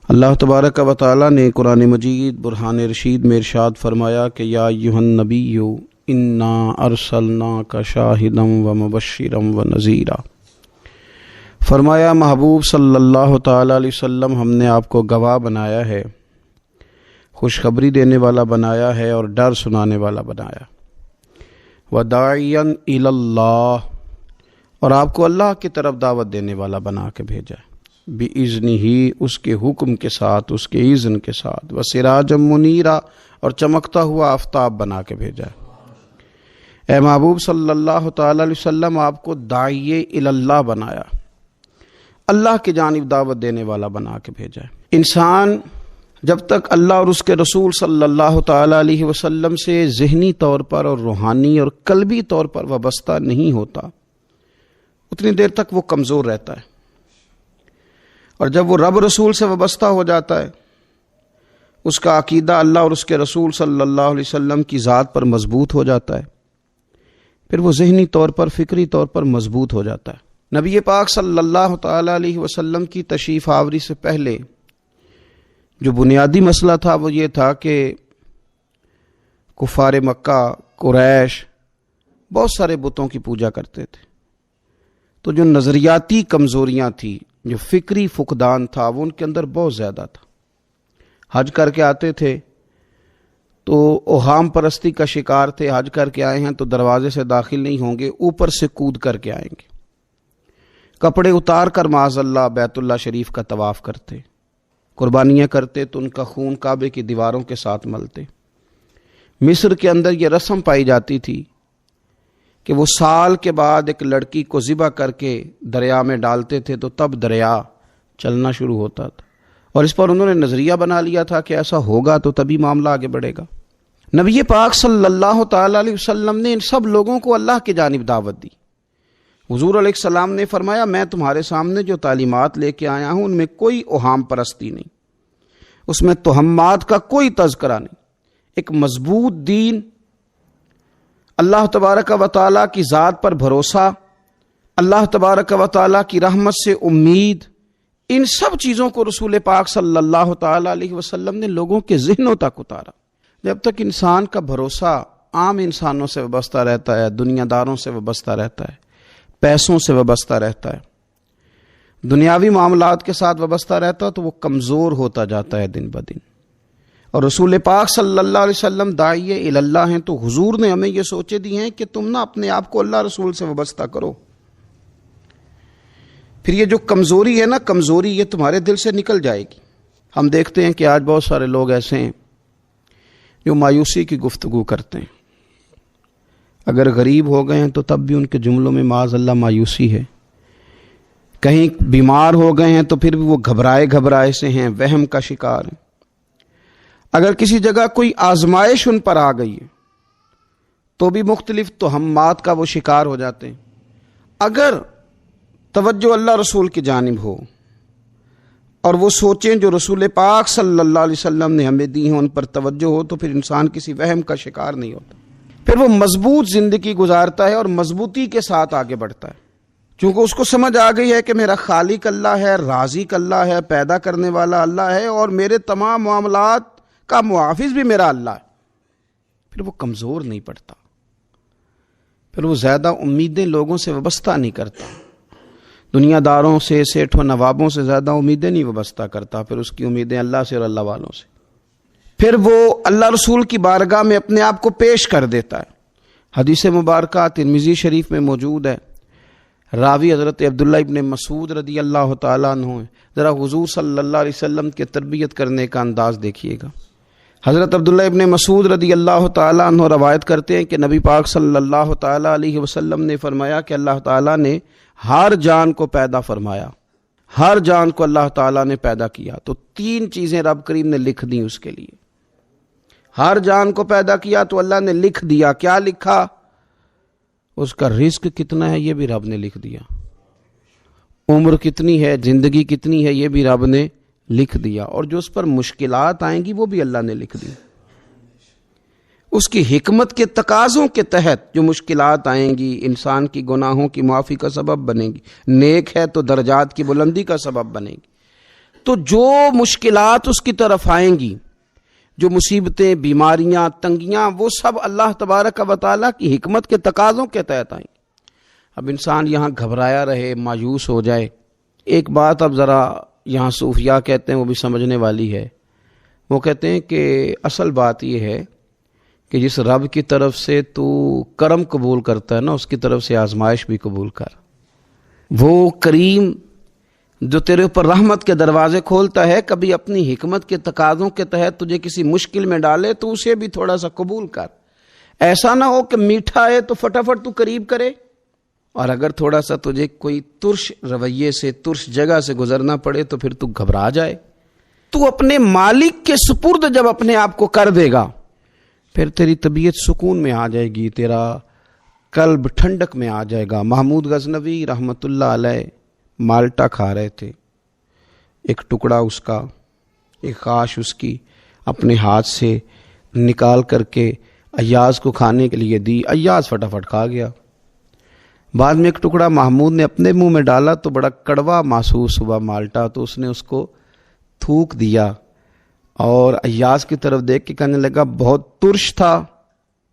اللہ تبارک و تعالیٰ نے قرآن مجید برہان رشید میں ارشاد فرمایا کہ یا ایھا النبی انا ارسلناک شاہدا و مبشرا و نذیرا۔ فرمایا محبوب صلی اللہ تعالیٰ علیہ وسلم ہم نے آپ کو گواہ بنایا ہے، خوشخبری دینے والا بنایا ہے اور ڈر سنانے والا بنایا، وداعیا الی اللہ، اور آپ کو اللہ کی طرف دعوت دینے والا بنا کے بھیجا ہے، بِإِذْنِهِ، اس کے حکم کے ساتھ، اس کے اذن کے ساتھ، وَسِرَاجًا مُنِيرًا، اور چمکتا ہوا آفتاب بنا کے بھیجا ہے۔ اے محبوب صلی اللہ تعالیٰ علیہ وسلم آپ کو داعی الی اللہ بنایا، اللہ کی جانب دعوت دینے والا بنا کے بھیجا ہے۔ انسان جب تک اللہ اور اس کے رسول صلی اللہ تعالیٰ علیہ وسلم سے ذہنی طور پر اور روحانی اور قلبی طور پر وابستہ نہیں ہوتا، اتنی دیر تک وہ کمزور رہتا ہے، اور جب وہ رب رسول سے وابستہ ہو جاتا ہے، اس کا عقیدہ اللہ اور اس کے رسول صلی اللہ علیہ وسلم کی ذات پر مضبوط ہو جاتا ہے، پھر وہ ذہنی طور پر فکری طور پر مضبوط ہو جاتا ہے۔ نبی پاک صلی اللہ تعالیٰ علیہ وسلم کی تشریف آوری سے پہلے جو بنیادی مسئلہ تھا وہ یہ تھا کہ کفار مکہ، قریش بہت سارے بتوں کی پوجا کرتے تھے، تو جو نظریاتی کمزوریاں تھیں، جو فکری فقدان تھا، وہ ان کے اندر بہت زیادہ تھا۔ حج کر کے آتے تھے تو اوہام پرستی کا شکار تھے، حج کر کے آئے ہیں تو دروازے سے داخل نہیں ہوں گے، اوپر سے کود کر کے آئیں گے، کپڑے اتار کر معاذ اللہ بیت اللہ شریف کا طواف کرتے، قربانیاں کرتے تو ان کا خون کعبے کی دیواروں کے ساتھ ملتے۔ مصر کے اندر یہ رسم پائی جاتی تھی کہ وہ سال کے بعد ایک لڑکی کو ذبح کر کے دریا میں ڈالتے تھے تو تب دریا چلنا شروع ہوتا تھا، اور اس پر انہوں نے نظریہ بنا لیا تھا کہ ایسا ہوگا تو تبھی معاملہ آگے بڑھے گا۔ نبی پاک صلی اللہ تعالیٰ علیہ وسلم نے ان سب لوگوں کو اللہ کی جانب دعوت دی۔ حضور علیہ السلام نے فرمایا میں تمہارے سامنے جو تعلیمات لے کے آیا ہوں ان میں کوئی اوہام پرستی نہیں، اس میں توہمات کا کوئی تذکرہ نہیں، ایک مضبوط دین، اللہ تبارک و تعالیٰ کی ذات پر بھروسہ، اللہ تبارک و تعالیٰ کی رحمت سے امید، ان سب چیزوں کو رسول پاک صلی اللہ تعالیٰ علیہ وسلم نے لوگوں کے ذہنوں تک اتارا۔ جب تک انسان کا بھروسہ عام انسانوں سے وابستہ رہتا ہے، دنیا داروں سے وابستہ رہتا ہے، پیسوں سے وابستہ رہتا ہے، دنیاوی معاملات کے ساتھ وابستہ رہتا ہے، تو وہ کمزور ہوتا جاتا ہے دن بدن۔ اور رسول پاک صلی اللہ علیہ وسلم داعی الی اللہ ہیں، تو حضور نے ہمیں یہ سوچے دی ہیں کہ تم نا اپنے آپ کو اللہ رسول سے وابستہ کرو، پھر یہ جو کمزوری ہے نا، کمزوری یہ تمہارے دل سے نکل جائے گی۔ ہم دیکھتے ہیں کہ آج بہت سارے لوگ ایسے ہیں جو مایوسی کی گفتگو کرتے ہیں، اگر غریب ہو گئے ہیں تو تب بھی ان کے جملوں میں معاذ اللہ مایوسی ہے، کہیں بیمار ہو گئے ہیں تو پھر بھی وہ گھبرائے سے ہیں، وہم کا شکار ہیں، اگر کسی جگہ کوئی آزمائش ان پر آ گئی ہے تو بھی مختلف توہمات کا وہ شکار ہو جاتے ہیں۔ اگر توجہ اللہ رسول کی جانب ہو اور وہ سوچیں جو رسول پاک صلی اللہ علیہ وسلم نے ہمیں دی ہیں ان پر توجہ ہو، تو پھر انسان کسی وہم کا شکار نہیں ہوتا، پھر وہ مضبوط زندگی گزارتا ہے اور مضبوطی کے ساتھ آگے بڑھتا ہے، چونکہ اس کو سمجھ آ گئی ہے کہ میرا خالق اللہ ہے، رازق اللہ ہے، پیدا کرنے والا اللہ ہے، اور میرے تمام معاملات کا محافظ بھی میرا اللہ ہے۔ پھر وہ کمزور نہیں پڑتا، پھر وہ زیادہ امیدیں لوگوں سے وابستہ نہیں کرتا، دنیا داروں سے، سیٹھ و نوابوں سے زیادہ امیدیں نہیں وابستہ کرتا، پھر اس کی امیدیں اللہ سے اور اللہ والوں سے۔ پھر وہ اللہ رسول کی بارگاہ میں اپنے آپ کو پیش کر دیتا ہے۔ حدیث مبارکہ ترمذی شریف میں موجود ہے، راوی حضرت عبداللہ ابن مسعود رضی اللہ تعالیٰ عنہ ہیں۔ ذرا حضور صلی اللہ علیہ وسلم کے تربیت کرنے کا انداز دیکھیے گا۔ حضرت عبداللہ ابن مسعود رضی اللہ تعالیٰ عنہ روایت کرتے ہیں کہ نبی پاک صلی اللہ تعالیٰ علیہ وسلم نے فرمایا کہ اللہ تعالیٰ نے ہر جان کو پیدا فرمایا، ہر جان کو اللہ تعالیٰ نے پیدا کیا، تو تین چیزیں رب کریم نے لکھ دیں اس کے لیے۔ ہر جان کو پیدا کیا تو اللہ نے لکھ دیا، کیا لکھا؟ اس کا رزق کتنا ہے یہ بھی رب نے لکھ دیا، عمر کتنی ہے، زندگی کتنی ہے یہ بھی رب نے لکھ دیا، اور جو اس پر مشکلات آئیں گی وہ بھی اللہ نے لکھ دی۔ اس کی حکمت کے تقاضوں کے تحت جو مشکلات آئیں گی انسان کی گناہوں کی معافی کا سبب بنے گی، نیک ہے تو درجات کی بلندی کا سبب بنے گی، تو جو مشکلات اس کی طرف آئیں گی، جو مصیبتیں، بیماریاں، تنگیاں، وہ سب اللہ تبارک و تعالیٰ کی حکمت کے تقاضوں کے تحت آئیں گی۔ اب انسان یہاں گھبرایا رہے، مایوس ہو جائے۔ ایک بات اب ذرا یہاں صوفیاء کہتے ہیں، وہ بھی سمجھنے والی ہے۔ وہ کہتے ہیں کہ اصل بات یہ ہے کہ جس رب کی طرف سے تو کرم قبول کرتا ہے نا، اس کی طرف سے آزمائش بھی قبول کر۔ وہ کریم جو تیرے اوپر رحمت کے دروازے کھولتا ہے، کبھی اپنی حکمت کے تقاضوں کے تحت تجھے کسی مشکل میں ڈالے تو اسے بھی تھوڑا سا قبول کر۔ ایسا نہ ہو کہ میٹھا ہے تو فٹافٹ تو قریب کرے، اور اگر تھوڑا سا تجھے کوئی ترش رویے سے، ترش جگہ سے گزرنا پڑے تو پھر تو گھبرا جائے۔ تو اپنے مالک کے سپرد جب اپنے آپ کو کر دے گا، پھر تیری طبیعت سکون میں آ جائے گی، تیرا قلب ٹھنڈک میں آ جائے گا۔ محمود غزنوی رحمت اللہ علیہ مالٹا کھا رہے تھے، ایک ٹکڑا اس کا، ایک خاش اس کی اپنے ہاتھ سے نکال کر کے ایاز کو کھانے کے لیے دی، ایاز فٹافٹ کھا گیا۔ بعد میں ایک ٹکڑا محمود نے اپنے منہ میں ڈالا تو بڑا کڑوا محسوس ہوا مالٹا، تو اس نے اس کو تھوک دیا اور ایاز کی طرف دیکھ کے کہنے لگا بہت ترش تھا،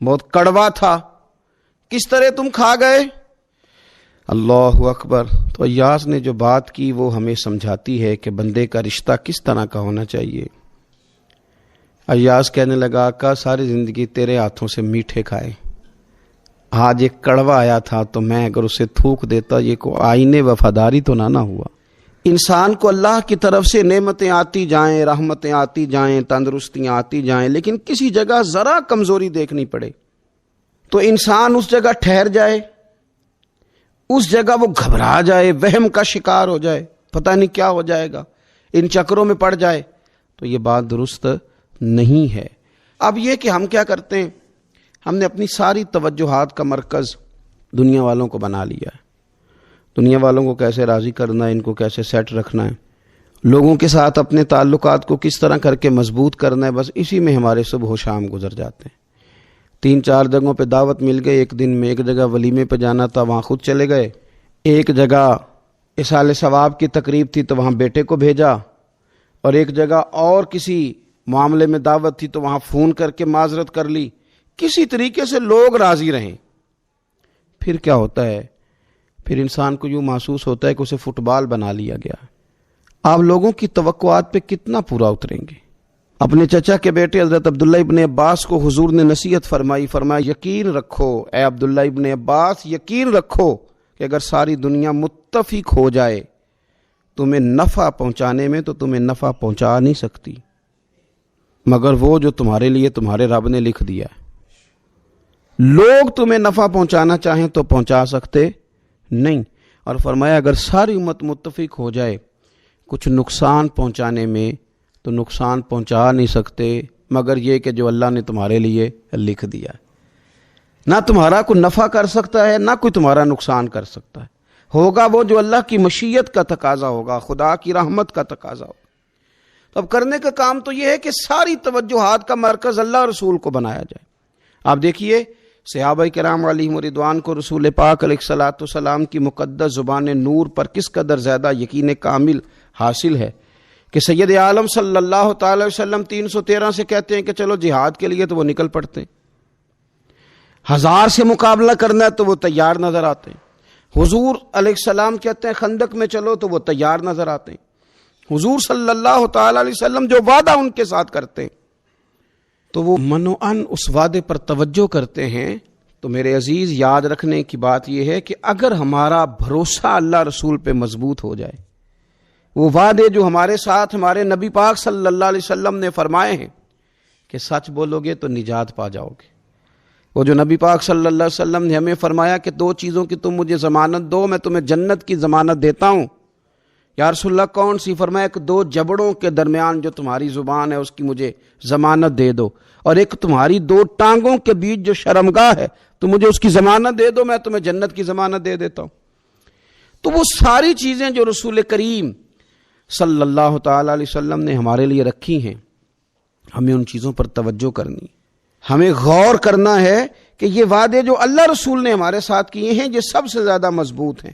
بہت کڑوا تھا، کس طرح تم کھا گئے؟ اللہ اکبر۔ تو ایاز نے جو بات کی وہ ہمیں سمجھاتی ہے کہ بندے کا رشتہ کس طرح کا ہونا چاہیے۔ ایاز کہنے لگا آقا ساری زندگی تیرے ہاتھوں سے میٹھے کھائے، آج ایک کڑوا آیا تھا تو میں اگر اسے تھوک دیتا، یہ کو آئینے وفاداری تو نہ ہوا۔ انسان کو اللہ کی طرف سے نعمتیں آتی جائیں، رحمتیں آتی جائیں، تندرستیاں آتی جائیں، لیکن کسی جگہ ذرا کمزوری دیکھنی پڑے تو انسان اس جگہ ٹھہر جائے، اس جگہ وہ گھبرا جائے، وہم کا شکار ہو جائے، پتہ نہیں کیا ہو جائے گا، ان چکروں میں پڑ جائے، تو یہ بات درست نہیں ہے۔ اب یہ کہ ہم کیا کرتے ہیں، ہم نے اپنی ساری توجہات کا مرکز دنیا والوں کو بنا لیا ہے۔ دنیا والوں کو کیسے راضی کرنا ہے، ان کو کیسے سیٹ رکھنا ہے، لوگوں کے ساتھ اپنے تعلقات کو کس طرح کر کے مضبوط کرنا ہے، بس اسی میں ہمارے صبح و شام گزر جاتے ہیں۔ 3-4 جگہوں پہ دعوت مل گئی ایک دن میں، ایک جگہ ولیمے پہ جانا تھا وہاں خود چلے گئے، ایک جگہ اصال ثواب کی تقریب تھی تو وہاں بیٹے کو بھیجا، اور ایک جگہ اور کسی معاملے میں دعوت تھی تو وہاں فون کر کے معذرت کر لی۔ کسی طریقے سے لوگ راضی رہیں۔ پھر کیا ہوتا ہے، پھر انسان کو یوں محسوس ہوتا ہے کہ اسے فٹ بال بنا لیا گیا۔ آپ لوگوں کی توقعات پہ کتنا پورا اتریں گے؟ اپنے چچا کے بیٹے حضرت عبداللہ ابن عباس کو حضور نے نصیحت فرمائی، فرمایا یقین رکھو اے عبداللہ ابن عباس، یقین رکھو کہ اگر ساری دنیا متفق ہو جائے تمہیں نفع پہنچانے میں تو تمہیں نفع پہنچا نہیں سکتی، مگر وہ جو تمہارے لیے تمہارے رب نے لکھ دیا ہے۔ لوگ تمہیں نفع پہنچانا چاہیں تو پہنچا سکتے نہیں، اور فرمایا اگر ساری امت متفق ہو جائے کچھ نقصان پہنچانے میں تو نقصان پہنچا نہیں سکتے، مگر یہ کہ جو اللہ نے تمہارے لیے لکھ دیا ہے۔ نہ تمہارا کوئی نفع کر سکتا ہے، نہ کوئی تمہارا نقصان کر سکتا ہے، ہوگا وہ جو اللہ کی مشیت کا تقاضا ہوگا، خدا کی رحمت کا تقاضا ہوگا۔ تو اب کرنے کا کام تو یہ ہے کہ ساری توجہات کا مرکز اللہ رسول کو بنایا جائے۔ آپ دیکھیے صحابہ کرام علیہم رضوان کو رسول پاک علیہ الصلوۃ والسلام کی مقدس زبان نور پر کس قدر زیادہ یقین کامل حاصل ہے کہ سید عالم صلی اللہ تعالی وسلم 313 سے کہتے ہیں کہ چلو جہاد کے لیے تو وہ نکل پڑتے ہیں، 1000 سے مقابلہ کرنا ہے تو وہ تیار نظر آتے ہیں۔ حضور علیہ السلام کہتے ہیں خندق میں چلو تو وہ تیار نظر آتے ہیں۔ حضور صلی اللہ تعالی علیہ وسلم جو وعدہ ان کے ساتھ کرتے ہیں تو وہ منوعاً اس وعدے پر توجہ کرتے ہیں۔ تو میرے عزیز یاد رکھنے کی بات یہ ہے کہ اگر ہمارا بھروسہ اللہ رسول پہ مضبوط ہو جائے، وہ وعدے جو ہمارے ساتھ ہمارے نبی پاک صلی اللہ علیہ وسلم نے فرمائے ہیں کہ سچ بولو گے تو نجات پا جاؤ گے، وہ جو نبی پاک صلی اللہ علیہ وسلم نے ہمیں فرمایا کہ 2 چیزوں کی تم مجھے ضمانت دو، میں تمہیں جنت کی ضمانت دیتا ہوں۔ یا رسول اللہ کون سی؟ فرمایا کہ 2 جبڑوں کے درمیان جو تمہاری زبان ہے اس کی مجھے ضمانت دے دو، اور ایک تمہاری 2 ٹانگوں کے بیچ جو شرمگاہ ہے تو مجھے اس کی ضمانت دے دو، میں تمہیں جنت کی ضمانت دے دیتا ہوں۔ تو وہ ساری چیزیں جو رسول کریم صلی اللہ تعالی علیہ وسلم نے ہمارے لیے رکھی ہیں، ہمیں ان چیزوں پر توجہ کرنی، ہمیں غور کرنا ہے کہ یہ وعدے جو اللہ رسول نے ہمارے ساتھ کیے ہیں یہ سب سے زیادہ مضبوط ہیں۔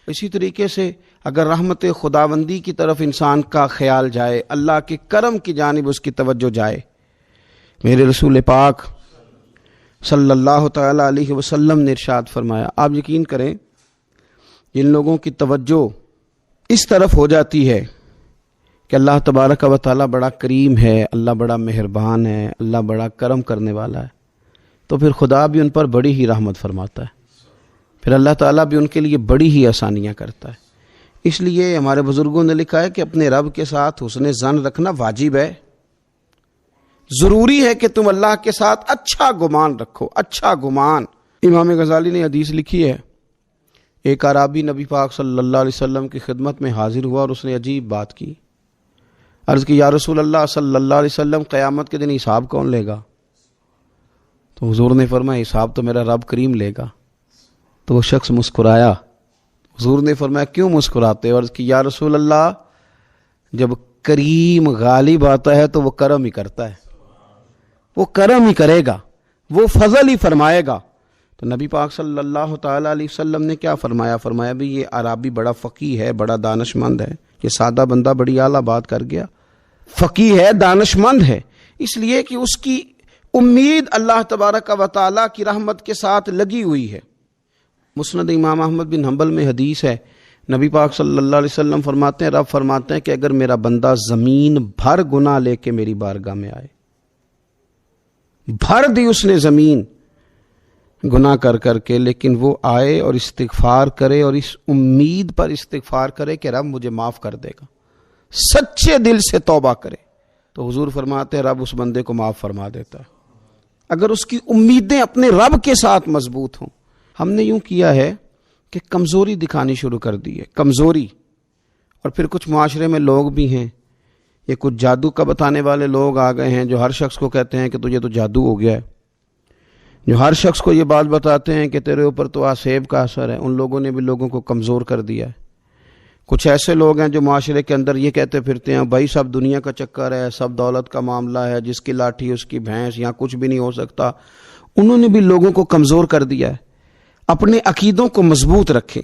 اسی طریقے سے اگر رحمت خداوندی کی طرف انسان کا خیال جائے، اللہ کے کرم کی جانب اس کی توجہ جائے، میرے رسول پاک صلی اللہ تعالی علیہ وسلم نے ارشاد فرمایا، آپ یقین کریں جن لوگوں کی توجہ اس طرف ہو جاتی ہے کہ اللہ تبارک و تعالیٰ بڑا کریم ہے، اللہ بڑا مہربان ہے، اللہ بڑا کرم کرنے والا ہے، تو پھر خدا بھی ان پر بڑی ہی رحمت فرماتا ہے، پھر اللہ تعالیٰ بھی ان کے لیے بڑی ہی آسانیاں کرتا ہے۔ اس لیے ہمارے بزرگوں نے لکھا ہے کہ اپنے رب کے ساتھ حسن ظن رکھنا واجب ہے، ضروری ہے کہ تم اللہ کے ساتھ اچھا گمان رکھو، اچھا گمان۔ امام غزالی نے حدیث لکھی ہے، ایک اعرابی نبی پاک صلی اللہ علیہ وسلم کی خدمت میں حاضر ہوا اور اس نے عجیب بات کی، عرض کی یا رسول اللہ صلی اللہ علیہ وسلم قیامت کے دن حساب کون لے گا؟ تو حضور نے فرمایا حساب تو میرا رب کریم لے گا۔ تو وہ شخص مسکرایا، حضور نے فرمایا کیوں مسکراتے؟ عرض کی یا رسول اللہ جب کریم غالب آتا ہے تو وہ کرم ہی کرتا ہے، وہ کرم ہی کرے گا، وہ فضل ہی فرمائے گا۔ تو نبی پاک صلی اللہ تعالیٰ علیہ وسلم نے کیا فرمایا؟ فرمایا بھی یہ عربی بڑا فقیہ ہے، بڑا دانش مند ہے، یہ سادہ بندہ بڑی اعلیٰ بات کر گیا، فقیہ ہے، دانش مند ہے، اس لیے کہ اس کی امید اللہ تبارک و تعالیٰ کی رحمت کے ساتھ لگی ہوئی ہے۔ مسند امام احمد بن حنبل میں حدیث ہے، نبی پاک صلی اللہ علیہ وسلم فرماتے ہیں، رب فرماتے ہیں کہ اگر میرا بندہ زمین بھر گناہ لے کے میری بارگاہ میں آئے، بھر دی اس نے زمین گناہ کر کر کے، لیکن وہ آئے اور استغفار کرے اور اس امید پر استغفار کرے کہ رب مجھے معاف کر دے گا، سچے دل سے توبہ کرے، تو حضور فرماتے ہیں رب اس بندے کو معاف فرما دیتا ہے، اگر اس کی امیدیں اپنے رب کے ساتھ مضبوط ہوں۔ ہم نے یوں کیا ہے کہ کمزوری دکھانی شروع کر دی ہے، کمزوری، اور پھر کچھ معاشرے میں لوگ بھی ہیں، یہ کچھ جادو کا بتانے والے لوگ آ گئے ہیں جو ہر شخص کو کہتے ہیں کہ تجھے تو جادو ہو گیا ہے، جو ہر شخص کو یہ بات بتاتے ہیں کہ تیرے اوپر تو آسیب کا اثر ہے۔ ان لوگوں نے بھی لوگوں کو کمزور کر دیا ہے۔ کچھ ایسے لوگ ہیں جو معاشرے کے اندر یہ کہتے پھرتے ہیں بھائی سب دنیا کا چکر ہے، سب دولت کا معاملہ ہے، جس کی لاٹھی اس کی بھینس، یہاں کچھ بھی نہیں ہو سکتا۔ انہوں نے بھی لوگوں کو کمزور کر دیا ہے۔ اپنے عقیدوں کو مضبوط رکھیں،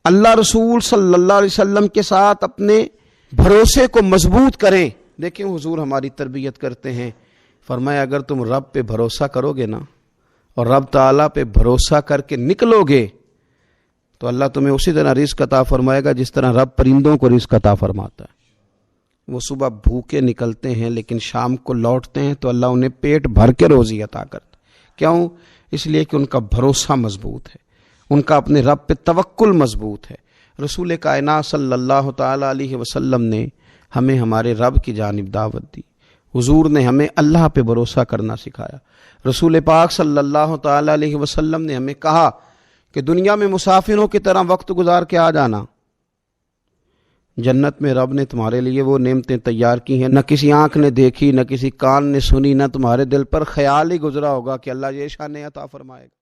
اللہ رسول صلی اللہ علیہ وسلم کے ساتھ اپنے بھروسے کو مضبوط کریں۔ دیکھیں حضور ہماری تربیت کرتے ہیں، فرمایا اگر تم رب پہ بھروسہ کرو گے نا اور رب تعالیٰ پہ بھروسہ کر کے نکلو گے تو اللہ تمہیں اسی طرح رزق عطا فرمائے گا جس طرح رب پرندوں کو رزق عطا فرماتا ہے۔ وہ صبح بھوکے نکلتے ہیں لیکن شام کو لوٹتے ہیں تو اللہ انہیں پیٹ بھر کے روزی عطا کرتا ہے۔ کیوں؟ اس لیے کہ ان کا بھروسہ مضبوط ہے، ان کا اپنے رب پہ توکل مضبوط ہے۔ رسول کائنات صلی اللہ تعالیٰ علیہ وسلم نے ہمیں ہمارے رب کی جانب دعوت دی، حضور نے ہمیں اللہ پہ بھروسہ کرنا سکھایا۔ رسول پاک صلی اللہ تعالیٰ علیہ وسلم نے ہمیں کہا کہ دنیا میں مسافروں کی طرح وقت گزار کے آ جانا، جنت میں رب نے تمہارے لیے وہ نعمتیں تیار کی ہیں نہ کسی آنکھ نے دیکھی، نہ کسی کان نے سنی، نہ تمہارے دل پر خیال ہی گزرا ہوگا کہ اللہ یہ شان عطا فرمائے گا۔